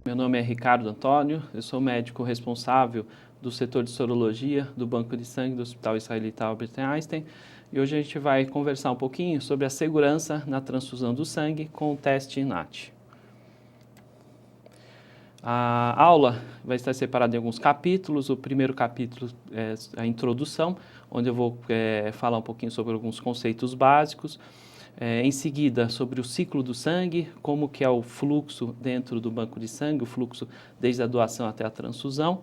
Meu nome é Ricardo Antônio, eu sou médico responsável do setor de sorologia do Banco de Sangue do Hospital Israelita Albert Einstein, e hoje a gente vai conversar um pouquinho sobre a segurança na transfusão do sangue com o teste NAT. A aula vai estar separada em alguns capítulos. O primeiro capítulo é a introdução, onde eu vou falar um pouquinho sobre alguns conceitos básicos. Em seguida, sobre o ciclo do sangue, como que é o fluxo dentro do banco de sangue, o fluxo desde a doação até a transfusão.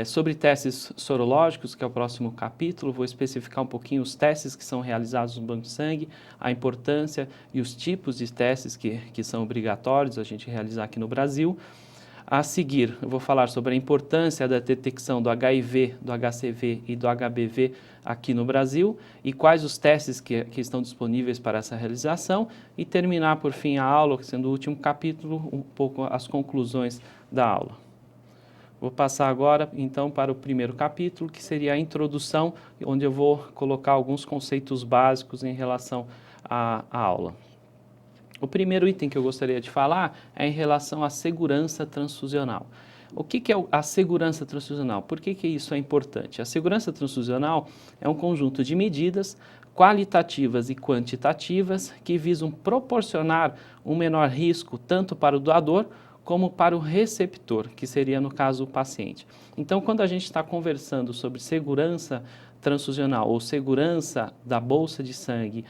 Sobre testes sorológicos, que é o próximo capítulo, vou especificar um pouquinho os testes que são realizados no banco de sangue, a importância e os tipos de testes que são obrigatórios a gente realizar aqui no Brasil. A seguir, eu vou falar sobre a importância da detecção do HIV, do HCV e do HBV aqui no Brasil e quais os testes que estão disponíveis para essa realização, e terminar, por fim, a aula, sendo o último capítulo, um pouco as conclusões da aula. Vou passar agora, então, para o primeiro capítulo, que seria a introdução, onde eu vou colocar alguns conceitos básicos em relação à aula. O primeiro item que eu gostaria de falar é em relação à segurança transfusional. O que é a segurança transfusional? Por que isso é importante? A segurança transfusional é um conjunto de medidas qualitativas e quantitativas que visam proporcionar um menor risco tanto para o doador como para o receptor, que seria, no caso, o paciente. Então, quando a gente está conversando sobre segurança transfusional ou segurança da bolsa de sangue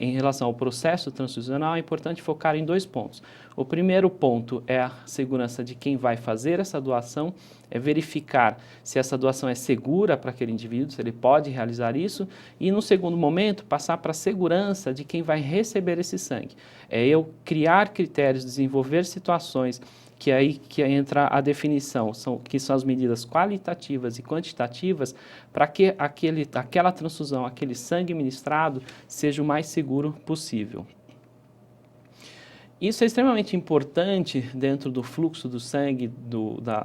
em relação ao processo transfusional, é importante focar em dois pontos. O primeiro ponto é a segurança de quem vai fazer essa doação, é verificar se essa doação é segura para aquele indivíduo, se ele pode realizar isso, e no segundo momento passar para a segurança de quem vai receber esse sangue. É eu criar critérios, desenvolver situações que entra a definição, que são as medidas qualitativas e quantitativas para que aquela transfusão, aquele sangue ministrado seja o mais seguro possível. Isso é extremamente importante dentro do fluxo do sangue,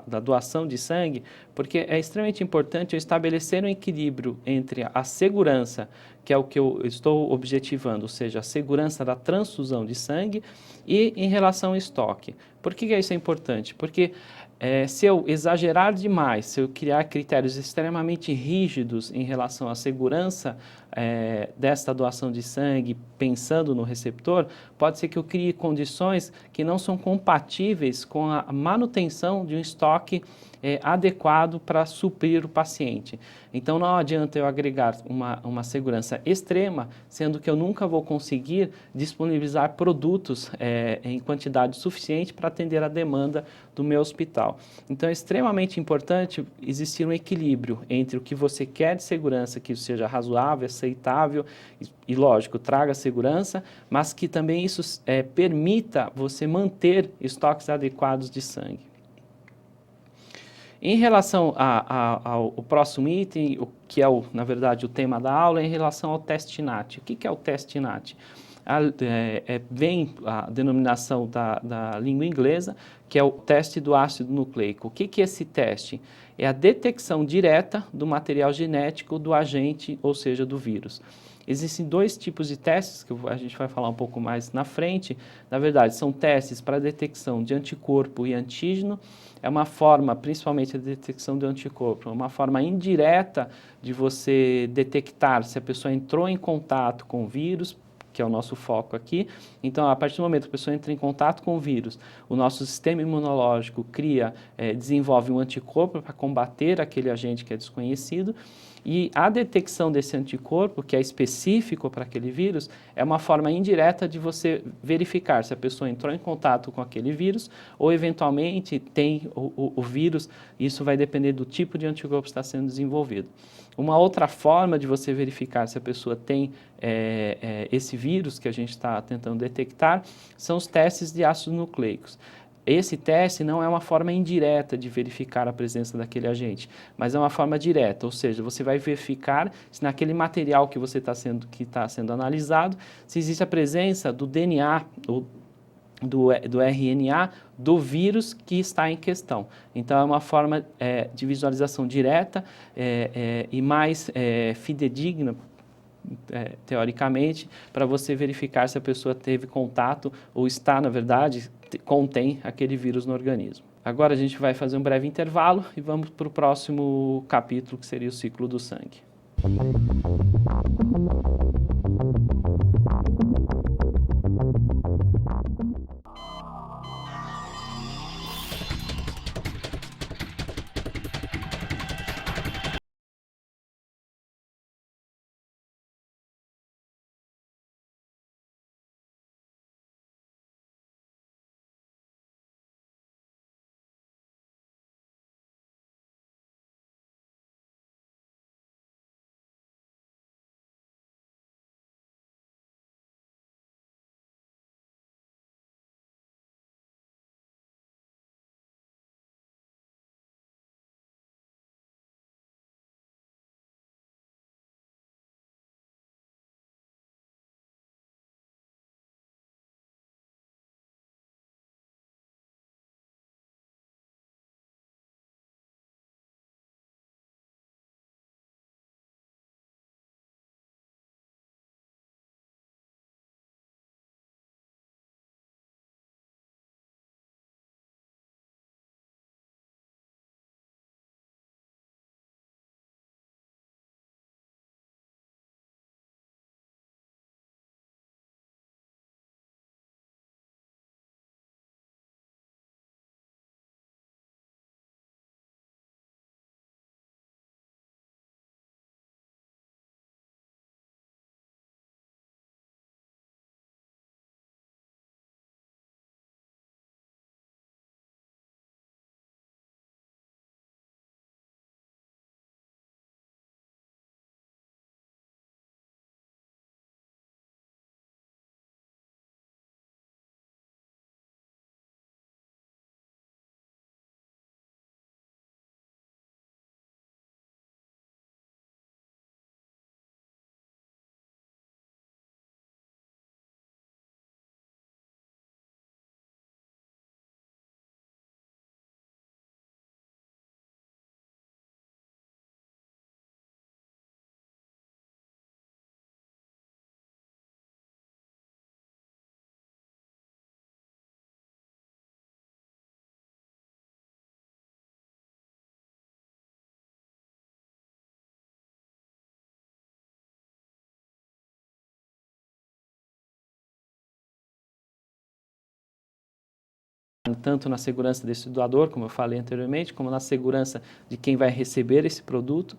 da doação de sangue, porque é extremamente importante eu estabelecer um equilíbrio entre a segurança, que é o que eu estou objetivando, ou seja, a segurança da transfusão de sangue, e em relação ao estoque. Por que isso é importante? Porque se eu exagerar demais, se eu criar critérios extremamente rígidos em relação à segurança desta doação de sangue, pensando no receptor, pode ser que eu crie condições que não são compatíveis com a manutenção de um estoque adequado para suprir o paciente. Então não adianta eu agregar uma segurança extrema, sendo que eu nunca vou conseguir disponibilizar produtos em quantidade suficiente para atender a demanda do meu hospital. Então é extremamente importante existir um equilíbrio entre o que você quer de segurança, que seja razoável, aceitável e lógico, traga segurança, mas que também isso permita você manter estoques adequados de sangue. Em relação ao próximo item, que é, na verdade, o tema da aula, é em relação ao teste NAT. O que é o teste NAT? Vem a denominação da língua inglesa, que é o teste do ácido nucleico. O que é esse teste? É a detecção direta do material genético do agente, ou seja, do vírus. Existem dois tipos de testes, que a gente vai falar um pouco mais na frente. Na verdade, são testes para detecção de anticorpo e antígeno. É uma forma, principalmente a detecção de anticorpo, uma forma indireta de você detectar se a pessoa entrou em contato com o vírus, que é o nosso foco aqui. Então, a partir do momento que a pessoa entra em contato com o vírus, o nosso sistema imunológico desenvolve um anticorpo para combater aquele agente que é desconhecido, e a detecção desse anticorpo, que é específico para aquele vírus, é uma forma indireta de você verificar se a pessoa entrou em contato com aquele vírus ou, eventualmente, tem o vírus. Isso vai depender do tipo de anticorpo que está sendo desenvolvido. Uma outra forma de você verificar se a pessoa tem esse vírus que a gente está tentando detectar são os testes de ácidos nucleicos. Esse teste não é uma forma indireta de verificar a presença daquele agente, mas é uma forma direta, ou seja, você vai verificar se naquele material que está sendo analisado, se existe a presença do DNA, ou do RNA do vírus que está em questão. Então, é uma forma de visualização direta e mais fidedigna, teoricamente, para você verificar se a pessoa teve contato ou está, na verdade, contém aquele vírus no organismo. Agora a gente vai fazer um breve intervalo e vamos para o próximo capítulo, que seria o ciclo do sangue. Tanto na segurança desse doador, como eu falei anteriormente, como na segurança de quem vai receber esse produto.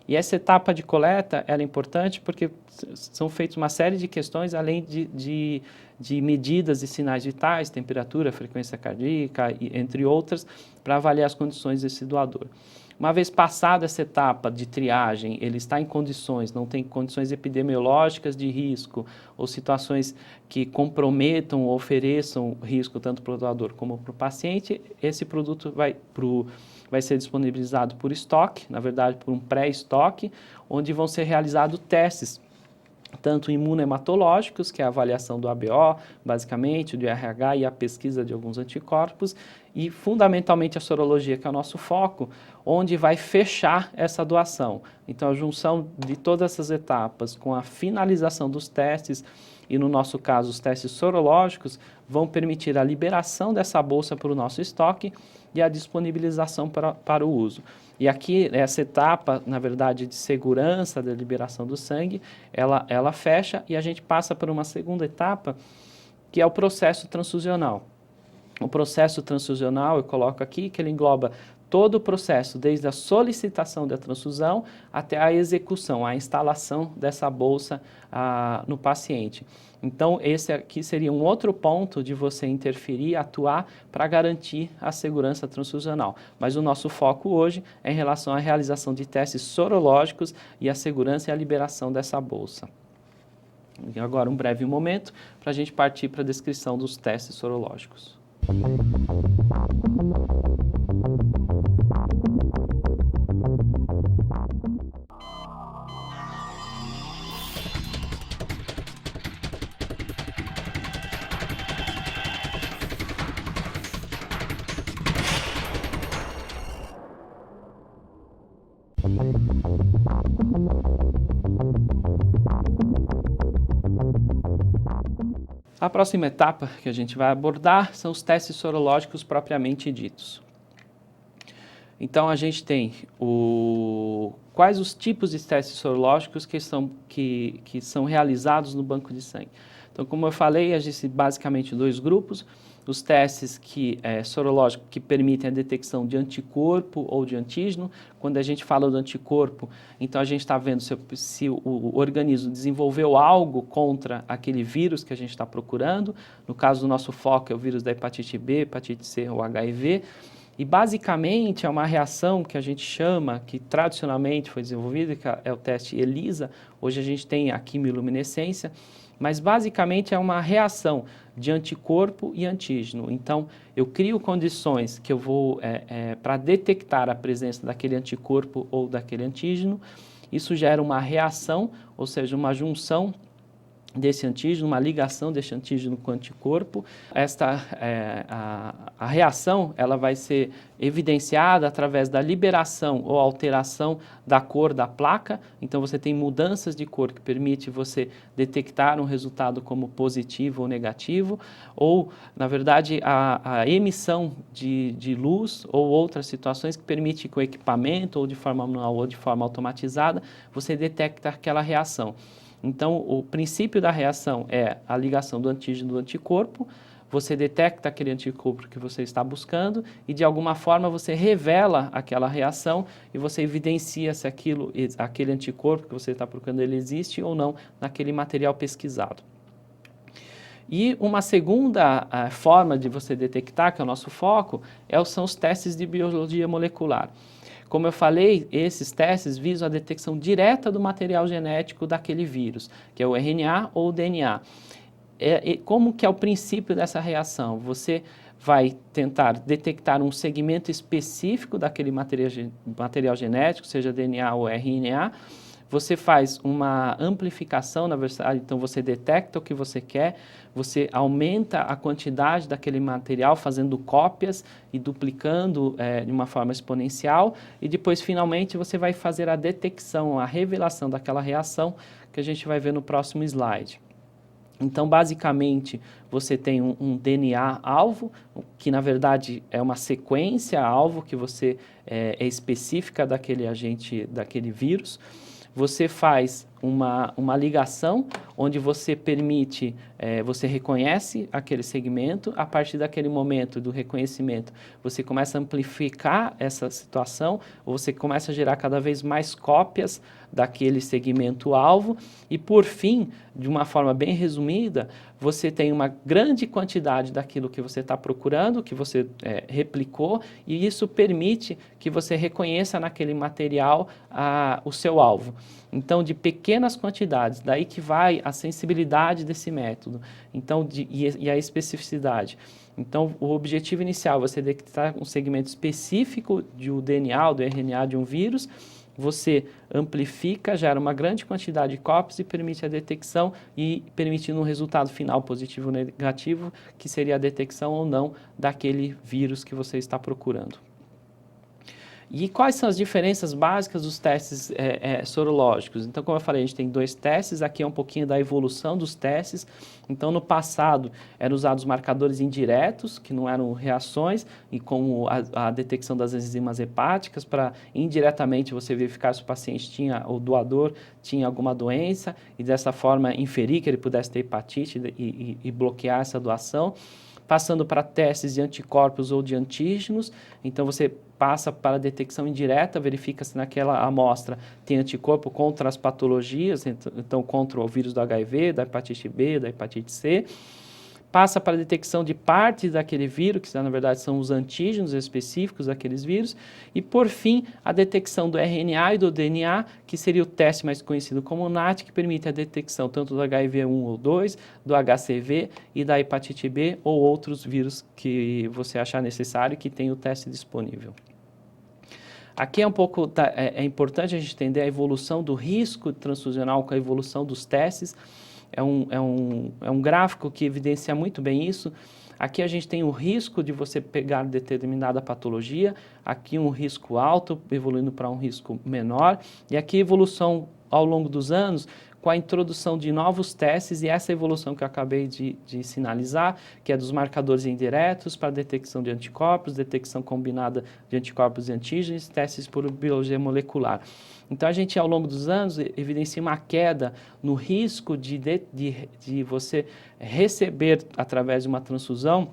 E essa etapa de coleta ela é importante porque são feitas uma série de questões, além de medidas e sinais vitais, temperatura, frequência cardíaca, entre outras, para avaliar as condições desse doador. Uma vez passada essa etapa de triagem, ele está em condições, não tem condições epidemiológicas de risco ou situações que comprometam ou ofereçam risco tanto para o doador como para o paciente, esse produto vai ser disponibilizado por estoque, na verdade por um pré-estoque, onde vão ser realizados testes tanto imunohematológicos, que é a avaliação do ABO, basicamente, do IRH e a pesquisa de alguns anticorpos, e fundamentalmente a sorologia, que é o nosso foco, onde vai fechar essa doação. Então, a junção de todas essas etapas com a finalização dos testes, e no nosso caso, os testes sorológicos, vão permitir a liberação dessa bolsa para o nosso estoque e a disponibilização para o uso. E aqui, essa etapa, na verdade, de segurança da liberação do sangue, ela fecha e a gente passa para uma segunda etapa, que é o processo transfusional. O processo transfusional, eu coloco aqui, que ele engloba todo o processo, desde a solicitação da transfusão até a execução, a instalação dessa bolsa no paciente. Então, esse aqui seria um outro ponto de você interferir, atuar para garantir a segurança transfusional. Mas o nosso foco hoje é em relação à realização de testes sorológicos e a segurança e a liberação dessa bolsa. E agora, um breve momento para a gente partir para a descrição dos testes sorológicos. A próxima etapa que a gente vai abordar são os testes sorológicos propriamente ditos. Então, a gente tem quais os tipos de testes sorológicos que são realizados no banco de sangue. Então, como eu falei, existem basicamente dois grupos: os testes sorológicos que permitem a detecção de anticorpo ou de antígeno. Quando a gente fala do anticorpo, então a gente está vendo se o organismo desenvolveu algo contra aquele vírus que a gente está procurando. No caso do nosso foco é o vírus da hepatite B, hepatite C ou HIV. E basicamente é uma reação que a gente chama, que tradicionalmente foi desenvolvida, que é o teste ELISA. Hoje a gente tem a quimiluminescência, mas basicamente é uma reação de anticorpo e antígeno. Então, eu crio condições que eu vou para detectar a presença daquele anticorpo ou daquele antígeno. Isso gera uma reação, ou seja, uma junção desse antígeno, uma ligação desse antígeno com o anticorpo. A reação ela vai ser evidenciada através da liberação ou alteração da cor da placa. Então, você tem mudanças de cor que permite você detectar um resultado como positivo ou negativo, ou, na verdade, a emissão de luz ou outras situações que permite que o equipamento, ou de forma manual ou de forma automatizada, você detecta aquela reação. Então, o princípio da reação é a ligação do antígeno do anticorpo. Você detecta aquele anticorpo que você está buscando e, de alguma forma, você revela aquela reação e você evidencia se aquele anticorpo que você está procurando, ele existe ou não naquele material pesquisado. E uma segunda forma de você detectar, que é o nosso foco, são os testes de biologia molecular. Como eu falei, esses testes visam a detecção direta do material genético daquele vírus, que é o RNA ou o DNA. Como que é o princípio dessa reação? Você vai tentar detectar um segmento específico daquele material genético, seja DNA ou RNA. Você faz uma amplificação, na verdade, então você detecta o que você quer, você aumenta a quantidade daquele material, fazendo cópias e duplicando de uma forma exponencial, e depois, finalmente, você vai fazer a detecção, a revelação daquela reação, que a gente vai ver no próximo slide. Então, basicamente, você tem um DNA-alvo, que na verdade é uma sequência-alvo que você é específica daquele agente, daquele vírus. Você faz uma ligação onde você permite, você reconhece aquele segmento. A partir daquele momento do reconhecimento, você começa a amplificar essa situação, ou você começa a gerar cada vez mais cópias daquele segmento-alvo e, por fim, de uma forma bem resumida, você tem uma grande quantidade daquilo que você está procurando, que você replicou, e isso permite que você reconheça naquele material o seu alvo. Então, de pequenas quantidades, daí que vai a sensibilidade desse método, então, e a especificidade. Então, o objetivo inicial é você detectar um segmento específico do DNA ou do RNA de um vírus. Você amplifica, gera uma grande quantidade de cópias e permite a detecção, e permitindo um resultado final positivo ou negativo, que seria a detecção ou não daquele vírus que você está procurando. E quais são as diferenças básicas dos testes sorológicos? Então, como eu falei, a gente tem dois testes. Aqui é um pouquinho da evolução dos testes. Então, no passado, eram usados marcadores indiretos, que não eram reações, e como a detecção das enzimas hepáticas, para indiretamente você verificar se o paciente tinha, o doador tinha alguma doença, e dessa forma inferir que ele pudesse ter hepatite e bloquear essa doação. Passando para testes de anticorpos ou de antígenos, então você passa para a detecção indireta, verifica se naquela amostra tem anticorpo contra as patologias, então contra o vírus do HIV, da hepatite B, da hepatite C. Passa para a detecção de partes daquele vírus, que na verdade são os antígenos específicos daqueles vírus, e por fim a detecção do RNA e do DNA, que seria o teste mais conhecido como NAT, que permite a detecção tanto do HIV1 ou 2, do HCV e da hepatite B ou outros vírus que você achar necessário que tem o teste disponível. Aqui é um pouco, é importante a gente entender a evolução do risco transfusional com a evolução dos testes. É um gráfico que evidencia muito bem isso. Aqui a gente tem o risco de você pegar determinada patologia, aqui um risco alto, evoluindo para um risco menor, e aqui evolução ao longo dos anos, com a introdução de novos testes e essa evolução que eu acabei de sinalizar, que é dos marcadores indiretos para detecção de anticorpos, detecção combinada de anticorpos e antígenos, testes por biologia molecular. Então, a gente, ao longo dos anos, evidencia uma queda no risco de você receber, através de uma transfusão,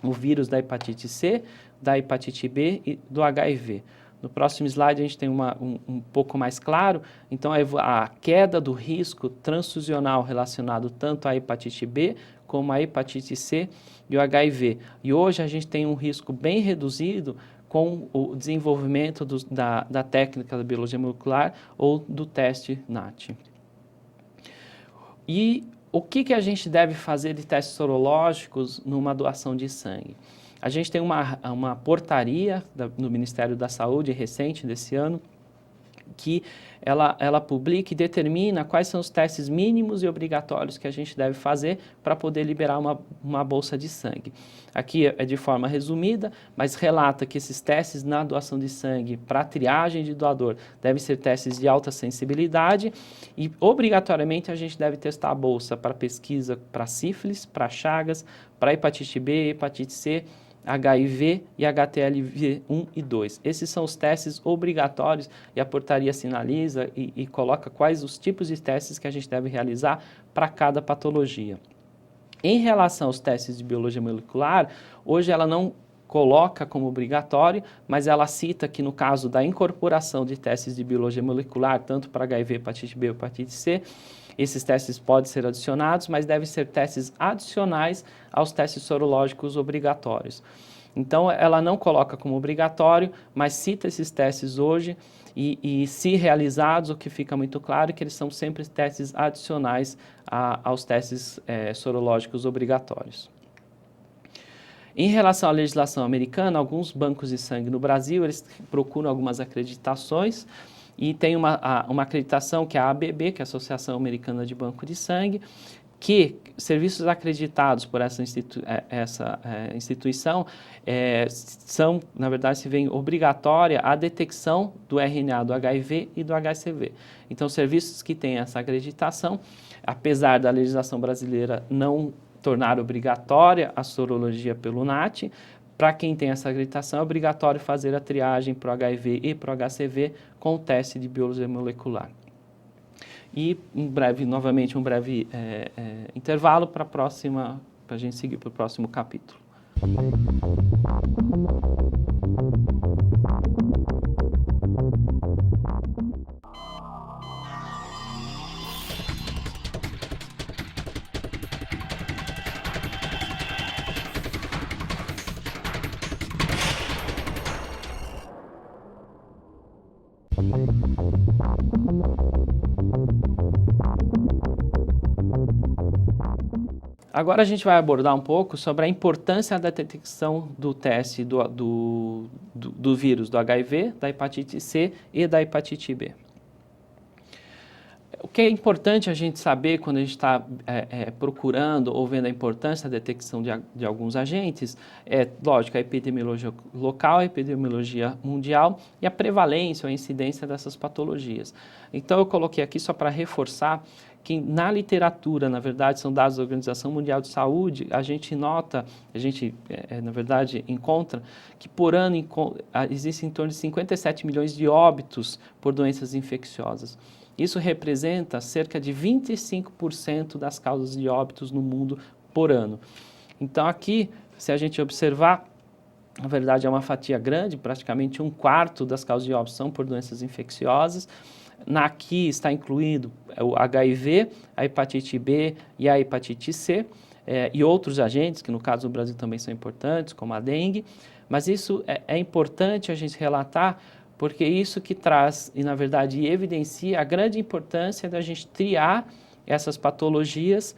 o vírus da hepatite C, da hepatite B e do HIV. No próximo slide a gente tem um pouco mais claro, então a queda do risco transfusional relacionado tanto à hepatite B como à hepatite C e o HIV. E hoje a gente tem um risco bem reduzido com o desenvolvimento da técnica da biologia molecular ou do teste NAT. E o que a gente deve fazer de testes sorológicos numa doação de sangue? A gente tem uma portaria no Ministério da Saúde recente desse ano, que ela publica e determina quais são os testes mínimos e obrigatórios que a gente deve fazer para poder liberar uma bolsa de sangue. Aqui é de forma resumida, mas relata que esses testes na doação de sangue para triagem de doador devem ser testes de alta sensibilidade e obrigatoriamente a gente deve testar a bolsa para pesquisa para sífilis, para chagas, para hepatite B, hepatite C, HIV e HTLV 1 e 2. Esses são os testes obrigatórios e a portaria sinaliza e coloca quais os tipos de testes que a gente deve realizar para cada patologia. Em relação aos testes de biologia molecular, hoje ela não coloca como obrigatório, mas ela cita que no caso da incorporação de testes de biologia molecular, tanto para HIV, hepatite B ou hepatite C, esses testes podem ser adicionados, mas devem ser testes adicionais aos testes sorológicos obrigatórios. Então, ela não coloca como obrigatório, mas cita esses testes hoje e se realizados, o que fica muito claro é que eles são sempre testes adicionais aos testes sorológicos obrigatórios. Em relação à legislação americana, alguns bancos de sangue no Brasil, eles procuram algumas acreditações, e tem uma acreditação que é a ABB, que é a Associação Americana de Banco de Sangue, que serviços acreditados por essa instituição são, na verdade, se vê obrigatória a detecção do RNA do HIV e do HCV. Então, serviços que têm essa acreditação, apesar da legislação brasileira não tornar obrigatória a sorologia pelo NAT, para quem tem essa acreditação, é obrigatório fazer a triagem para o HIV e para o HCV com o teste de biologia molecular. E, novamente, um breve intervalo para a gente seguir para o próximo capítulo. Agora a gente vai abordar um pouco sobre a importância da detecção do teste do vírus do HIV, da hepatite C e da hepatite B. O que é importante a gente saber quando a gente está procurando ou vendo a importância da detecção de alguns agentes é, lógico, a epidemiologia local, a epidemiologia mundial e a prevalência ou a incidência dessas patologias. Então, eu coloquei aqui só para reforçar que na literatura, na verdade, são dados da Organização Mundial de Saúde, a gente nota, na verdade, encontra que por ano existem em torno de 57 milhões de óbitos por doenças infecciosas. Isso representa cerca de 25% das causas de óbitos no mundo por ano. Então aqui, se a gente observar, na verdade é uma fatia grande, praticamente 1/4 das causas de óbitos são por doenças infecciosas. Aqui está incluído o HIV, a hepatite B e a hepatite C, e outros agentes, que no caso do Brasil também são importantes, como a dengue. Mas isso é importante a gente relatar, porque é isso que traz, e na verdade evidencia a grande importância da gente triar essas patologias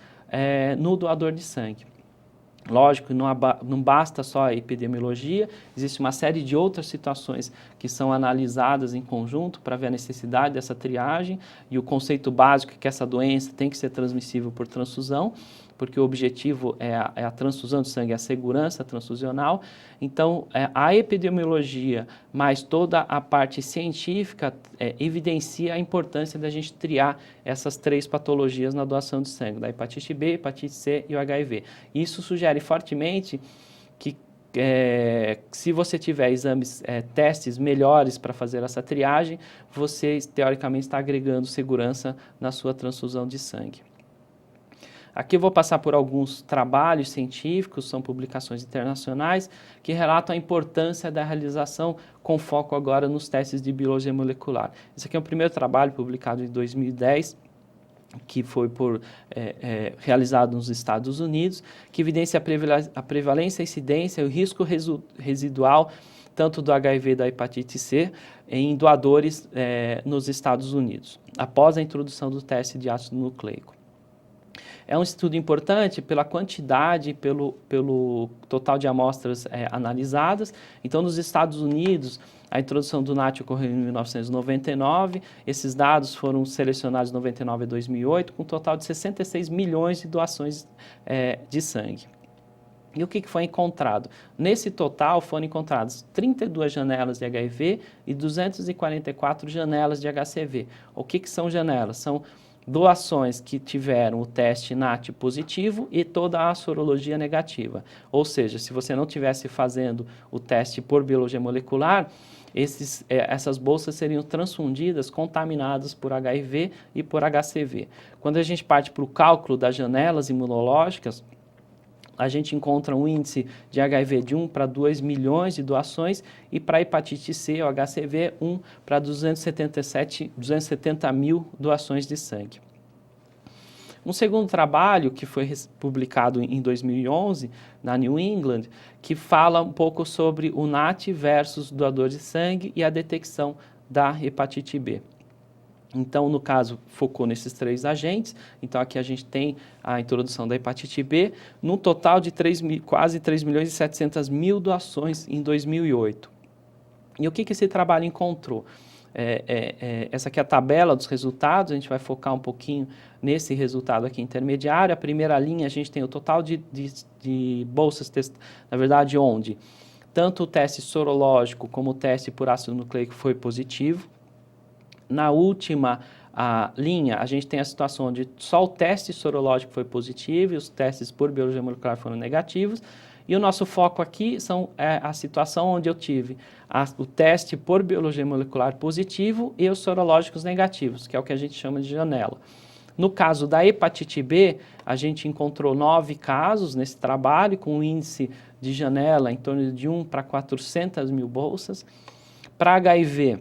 no doador de sangue. Lógico, não basta só a epidemiologia, existe uma série de outras situações que são analisadas em conjunto para ver a necessidade dessa triagem e o conceito básico é que essa doença tem que ser transmissível por transfusão, porque o objetivo é a transfusão de sangue, a segurança transfusional. Então, a epidemiologia, mais toda a parte científica, evidencia a importância da gente triar essas 3 patologias na doação de sangue, da hepatite B, hepatite C e o HIV. Isso sugere fortemente que se você tiver exames, testes melhores para fazer essa triagem, você, teoricamente, está agregando segurança na sua transfusão de sangue. Aqui eu vou passar por alguns trabalhos científicos, são publicações internacionais, que relatam a importância da realização com foco agora nos testes de biologia molecular. Esse aqui é o primeiro trabalho publicado em 2010, que foi realizado nos Estados Unidos, que evidencia a prevalência, a incidência e o risco residual tanto do HIV e da hepatite C em doadores nos Estados Unidos, após a introdução do teste de ácido nucleico. É um estudo importante pela quantidade, pelo total de amostras analisadas. Então, nos Estados Unidos, a introdução do NAT ocorreu em 1999. Esses dados foram selecionados de 99 a 2008, com um total de 66 milhões de doações de sangue. E o que foi encontrado? Nesse total foram encontradas 32 janelas de HIV e 244 janelas de HCV. O que são janelas? São doações que tiveram o teste NAT positivo e toda a sorologia negativa. Ou seja, se você não estivesse fazendo o teste por biologia molecular, essas bolsas seriam transfundidas, contaminadas por HIV e por HCV. Quando a gente parte para o cálculo das janelas imunológicas, a gente encontra um índice de HIV de 1 para 2 milhões de doações e para hepatite C ou HCV, 1 para 270 mil doações de sangue. Um segundo trabalho que foi publicado em 2011, na New England, que fala um pouco sobre o NAT versus doador de sangue e a detecção da hepatite B. Então, no caso, focou nesses 3 agentes. Então, aqui a gente tem a introdução da hepatite B, num total de quase 3 milhões e 700 mil doações em 2008. E o que esse trabalho encontrou? Essa aqui é a tabela dos resultados, a gente vai focar um pouquinho nesse resultado aqui intermediário. A primeira linha, a gente tem o total de bolsas testadas, na verdade, onde tanto o teste sorológico como o teste por ácido nucleico foi positivo. Na última linha, a gente tem a situação onde só o teste sorológico foi positivo e os testes por biologia molecular foram negativos. E o nosso foco aqui a situação onde eu tive o teste por biologia molecular positivo e os sorológicos negativos, que é o que a gente chama de janela. No caso da hepatite B, a gente encontrou 9 casos nesse trabalho, com um índice de janela em torno de 1 para 400 mil bolsas. Para HIV,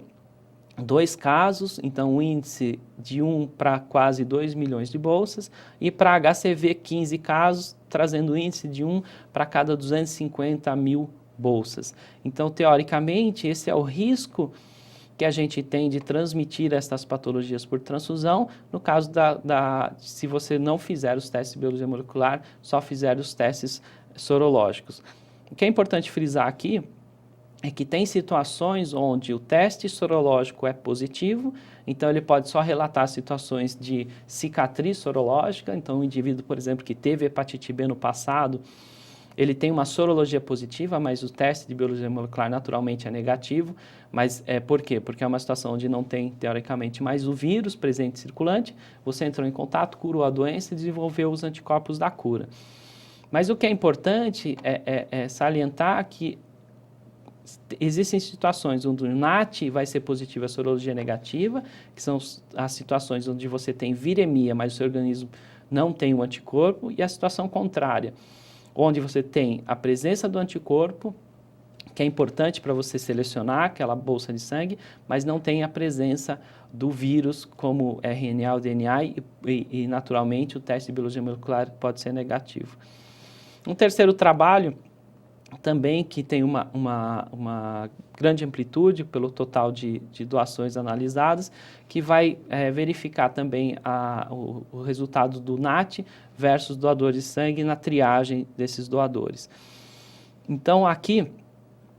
2 casos, então um índice de 1 para quase 2 milhões de bolsas, e para HCV 15 casos, trazendo índice de 1 para cada 250 mil bolsas. Então, teoricamente, esse é o risco que a gente tem de transmitir essas patologias por transfusão, no caso se você não fizer os testes de biologia molecular, só fizer os testes sorológicos. O que é importante frisar aqui é que tem situações onde o teste sorológico é positivo, então ele pode só relatar situações de cicatriz sorológica. Então, um indivíduo, por exemplo, que teve hepatite B no passado, ele tem uma sorologia positiva, mas o teste de biologia molecular naturalmente é negativo. Mas por quê? Porque é uma situação onde não tem, teoricamente, mais o vírus presente circulante, você entrou em contato, curou a doença e desenvolveu os anticorpos da cura. Mas o que é importante é salientar que existem situações onde o NAT vai ser positivo, a sorologia negativa, que são as situações onde você tem viremia, mas o seu organismo não tem o anticorpo, e a situação contrária, onde você tem a presença do anticorpo, que é importante para você selecionar aquela bolsa de sangue, mas não tem a presença do vírus como RNA ou DNA, e naturalmente o teste de biologia molecular pode ser negativo. Um terceiro trabalho também que tem uma grande amplitude pelo total de doações analisadas, que vai verificar também o resultado do NAT versus doadores de sangue na triagem desses doadores. Então, aqui,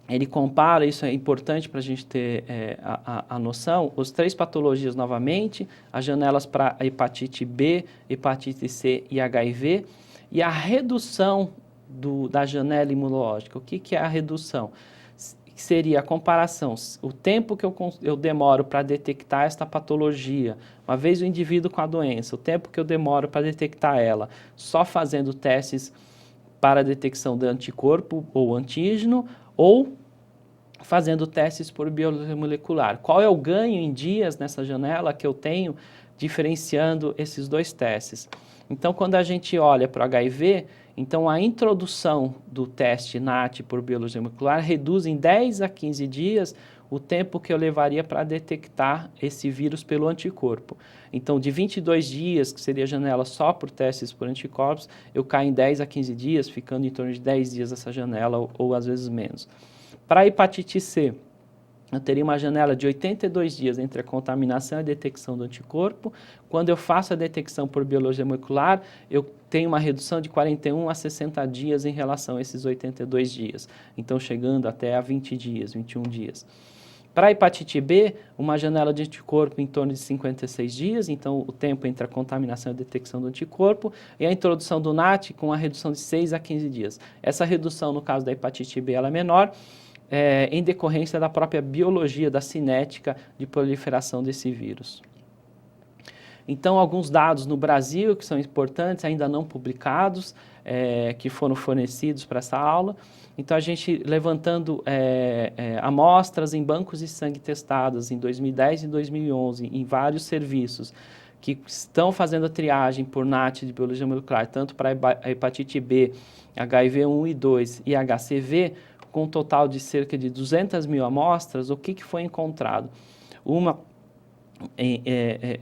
ele compara, isso é importante para a gente ter a noção, as 3 patologias novamente, as janelas para hepatite B, hepatite C e HIV, e a redução da janela imunológica. O que é a redução? Seria a comparação, o tempo que eu demoro para detectar esta patologia, uma vez o indivíduo com a doença, o tempo que eu demoro para detectar ela, só fazendo testes para a detecção de anticorpo ou antígeno, ou fazendo testes por biologia molecular. Qual é o ganho em dias nessa janela que eu tenho diferenciando esses dois testes? Então, quando a gente olha para o HIV, então a introdução do teste NAT por biologia molecular reduz em 10 a 15 dias o tempo que eu levaria para detectar esse vírus pelo anticorpo. Então, de 22 dias, que seria a janela só por testes por anticorpos, eu caio em 10 a 15 dias, ficando em torno de 10 dias essa janela, ou às vezes menos. Para a hepatite C, eu teria uma janela de 82 dias entre a contaminação e a detecção do anticorpo. Quando eu faço a detecção por biologia molecular, eu tenho uma redução de 41 a 60 dias em relação a esses 82 dias. Então, chegando até a 20 dias, 21 dias. Para a hepatite B, uma janela de anticorpo em torno de 56 dias, então o tempo entre a contaminação e a detecção do anticorpo, e a introdução do NAT com a redução de 6 a 15 dias. Essa redução, no caso da hepatite B, ela é menor, em decorrência da própria biologia, da cinética de proliferação desse vírus. Então, alguns dados no Brasil que são importantes, ainda não publicados, que foram fornecidos para essa aula. Então, a gente levantando amostras em bancos de sangue testadas em 2010 e 2011, em vários serviços, que estão fazendo a triagem por NAT de biologia molecular, tanto para a hepatite B, HIV1 e 2 e HCV, com um total de cerca de 200 mil amostras, o que foi encontrado?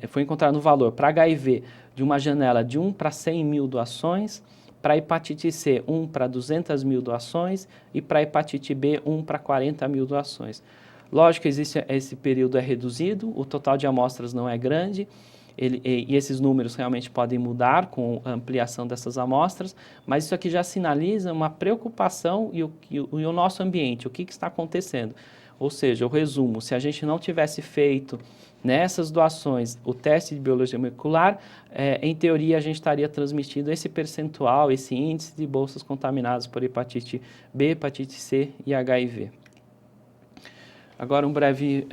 Foi encontrado no valor para HIV de uma janela de 1 para 100 mil doações, para hepatite C 1 para 200 mil doações e para hepatite B 1 para 40 mil doações. Lógico que esse período é reduzido, o total de amostras não é grande, e esses números realmente podem mudar com a ampliação dessas amostras, mas isso aqui já sinaliza uma preocupação e o nosso ambiente, o que está acontecendo. Ou seja, eu resumo, se a gente não tivesse feito nessas doações o teste de biologia molecular, em teoria a gente estaria transmitindo esse percentual, esse índice de bolsas contaminadas por hepatite B, hepatite C e HIV. Agora um breve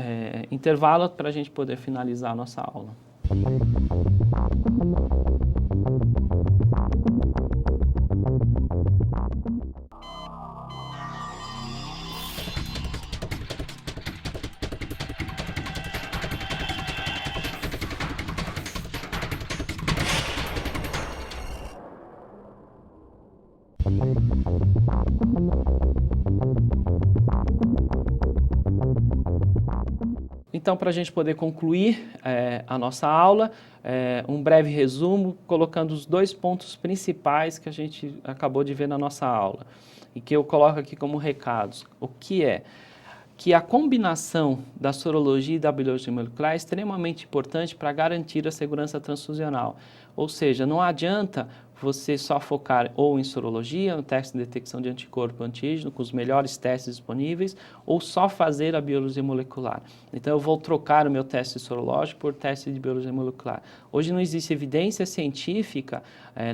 intervalo para a gente poder finalizar a nossa aula. Então, para a gente poder concluir a nossa aula, um breve resumo, colocando os dois pontos principais que a gente acabou de ver na nossa aula, e que eu coloco aqui como recados. O que é? Que a combinação da sorologia e da biologia molecular é extremamente importante para garantir a segurança transfusional. Ou seja, não adianta você só focar ou em sorologia, no teste de detecção de anticorpo antígeno, com os melhores testes disponíveis, ou só fazer a biologia molecular. Então, eu vou trocar o meu teste sorológico por teste de biologia molecular. Hoje não existe evidência científica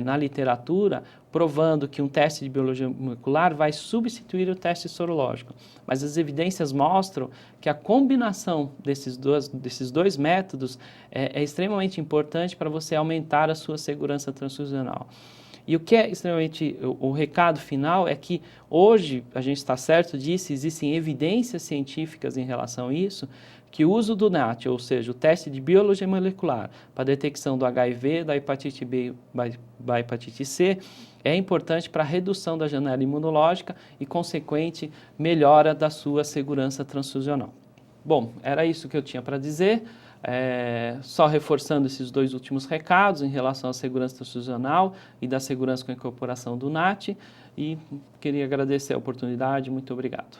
na literatura provando que um teste de biologia molecular vai substituir o teste sorológico. Mas as evidências mostram que a combinação desses dois métodos é extremamente importante para você aumentar a sua segurança transfusional. E o que é extremamente, o recado final é que hoje, a gente está certo disso, existem evidências científicas em relação a isso, que o uso do NAT, ou seja, o teste de biologia molecular para detecção do HIV, da hepatite B, da hepatite C, é importante para a redução da janela imunológica e, consequente, melhora da sua segurança transfusional. Bom, era isso que eu tinha para dizer. Só reforçando esses dois últimos recados em relação à segurança transfusional e da segurança com a incorporação do NAT, e queria agradecer a oportunidade. Muito obrigado.